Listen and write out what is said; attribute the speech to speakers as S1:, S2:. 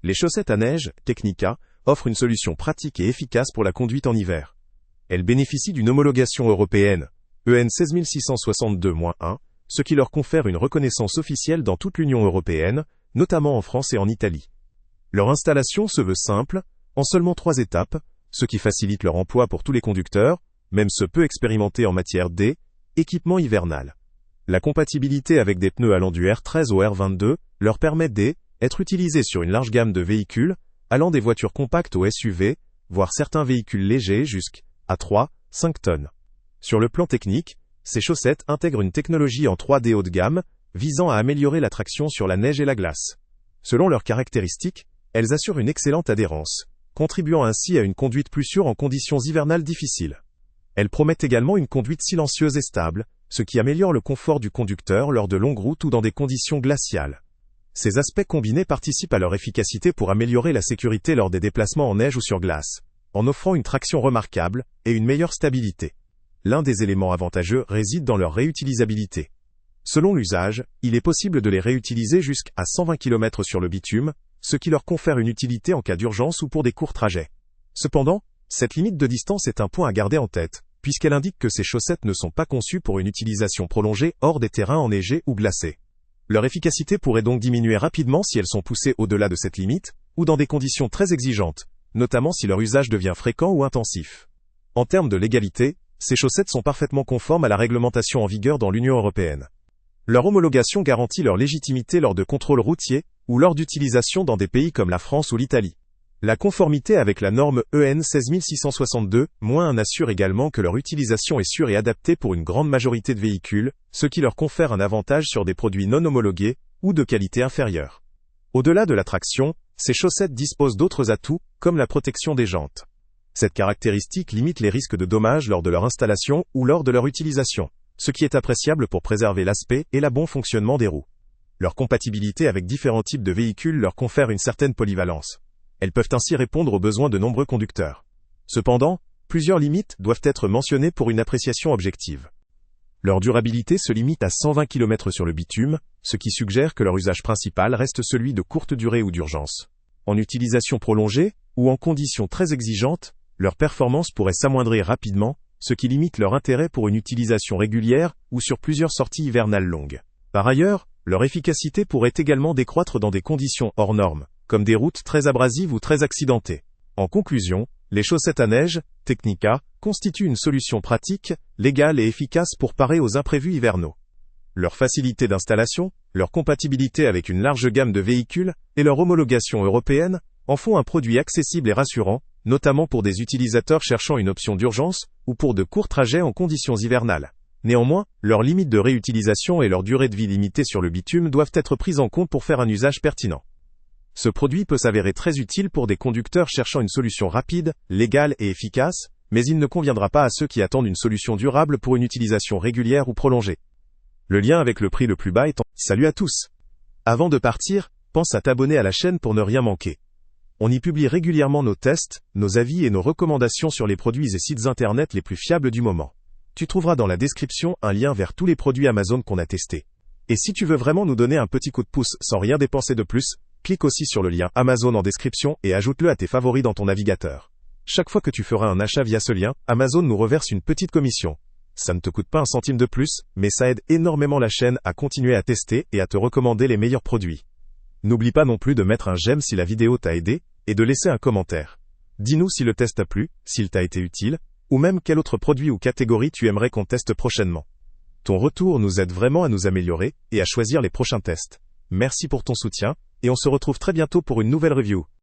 S1: Les chaussettes à neige, Tecnica, offrent une solution pratique et efficace pour la conduite en hiver. Elles bénéficient d'une homologation européenne, EN 16662-1, ce qui leur confère une reconnaissance officielle dans toute l'Union européenne, notamment en France et en Italie. Leur installation se veut simple, en seulement 3 étapes, ce qui facilite leur emploi pour tous les conducteurs, même ceux peu expérimentés en matière d'équipement hivernal. La compatibilité avec des pneus allant du R13 au R22 leur permet d'être utilisés sur une large gamme de véhicules, allant des voitures compactes aux SUV, voire certains véhicules légers jusqu'à 3-5 tonnes. Sur le plan technique, ces chaussettes intègrent une technologie en 3D haut de gamme, visant à améliorer la traction sur la neige et la glace. Selon leurs caractéristiques, elles assurent une excellente adhérence, contribuant ainsi à une conduite plus sûre en conditions hivernales difficiles. Elles promettent également une conduite silencieuse et stable, ce qui améliore le confort du conducteur lors de longues routes ou dans des conditions glaciales. Ces aspects combinés participent à leur efficacité pour améliorer la sécurité lors des déplacements en neige ou sur glace, en offrant une traction remarquable et une meilleure stabilité. L'un des éléments avantageux réside dans leur réutilisabilité. Selon l'usage, il est possible de les réutiliser jusqu'à 120 km sur le bitume, ce qui leur confère une utilité en cas d'urgence ou pour des courts trajets. Cependant, cette limite de distance est un point à garder en tête, puisqu'elle indique que ces chaussettes ne sont pas conçues pour une utilisation prolongée hors des terrains enneigés ou glacés. Leur efficacité pourrait donc diminuer rapidement si elles sont poussées au-delà de cette limite, ou dans des conditions très exigeantes, notamment si leur usage devient fréquent ou intensif. En termes de légalité, ces chaussettes sont parfaitement conformes à la réglementation en vigueur dans l'Union européenne. Leur homologation garantit leur légitimité lors de contrôles routiers, ou lors d'utilisation dans des pays comme la France ou l'Italie. La conformité avec la norme EN 16662-1 assure également que leur utilisation est sûre et adaptée pour une grande majorité de véhicules, ce qui leur confère un avantage sur des produits non homologués, ou de qualité inférieure. Au-delà de la traction, ces chaussettes disposent d'autres atouts, comme la protection des jantes. Cette caractéristique limite les risques de dommages lors de leur installation ou lors de leur utilisation, ce qui est appréciable pour préserver l'aspect et le bon fonctionnement des roues. Leur compatibilité avec différents types de véhicules leur confère une certaine polyvalence. Elles peuvent ainsi répondre aux besoins de nombreux conducteurs. Cependant, plusieurs limites doivent être mentionnées pour une appréciation objective. Leur durabilité se limite à 120 km sur le bitume, ce qui suggère que leur usage principal reste celui de courte durée ou d'urgence. En utilisation prolongée, ou en conditions très exigeantes, leur performance pourrait s'amoindrir rapidement, ce qui limite leur intérêt pour une utilisation régulière ou sur plusieurs sorties hivernales longues. Par ailleurs, leur efficacité pourrait également décroître dans des conditions hors normes, comme des routes très abrasives ou très accidentées. En conclusion, les chaussettes à neige, Tecnica, constituent une solution pratique, légale et efficace pour parer aux imprévus hivernaux. Leur facilité d'installation, leur compatibilité avec une large gamme de véhicules, et leur homologation européenne, en font un produit accessible et rassurant, notamment pour des utilisateurs cherchant une option d'urgence, ou pour de courts trajets en conditions hivernales. Néanmoins, leurs limites de réutilisation et leur durée de vie limitée sur le bitume doivent être prises en compte pour faire un usage pertinent. Ce produit peut s'avérer très utile pour des conducteurs cherchant une solution rapide, légale et efficace, mais il ne conviendra pas à ceux qui attendent une solution durable pour une utilisation régulière ou prolongée. Le lien avec le prix le plus bas est en... Salut à tous! Avant de partir, pense à t'abonner à la chaîne pour ne rien manquer. On y publie régulièrement nos tests, nos avis et nos recommandations sur les produits et sites internet les plus fiables du moment. Tu trouveras dans la description un lien vers tous les produits Amazon qu'on a testés. Et si tu veux vraiment nous donner un petit coup de pouce sans rien dépenser de plus, clique aussi sur le lien Amazon en description et ajoute-le à tes favoris dans ton navigateur. Chaque fois que tu feras un achat via ce lien, Amazon nous reverse une petite commission. Ça ne te coûte pas un centime de plus, mais ça aide énormément la chaîne à continuer à tester et à te recommander les meilleurs produits. N'oublie pas non plus de mettre un j'aime si la vidéo t'a aidé, et de laisser un commentaire. Dis-nous si le test t'a plu, s'il t'a été utile, ou même quel autre produit ou catégorie tu aimerais qu'on teste prochainement. Ton retour nous aide vraiment à nous améliorer et à choisir les prochains tests. Merci pour ton soutien, et on se retrouve très bientôt pour une nouvelle review.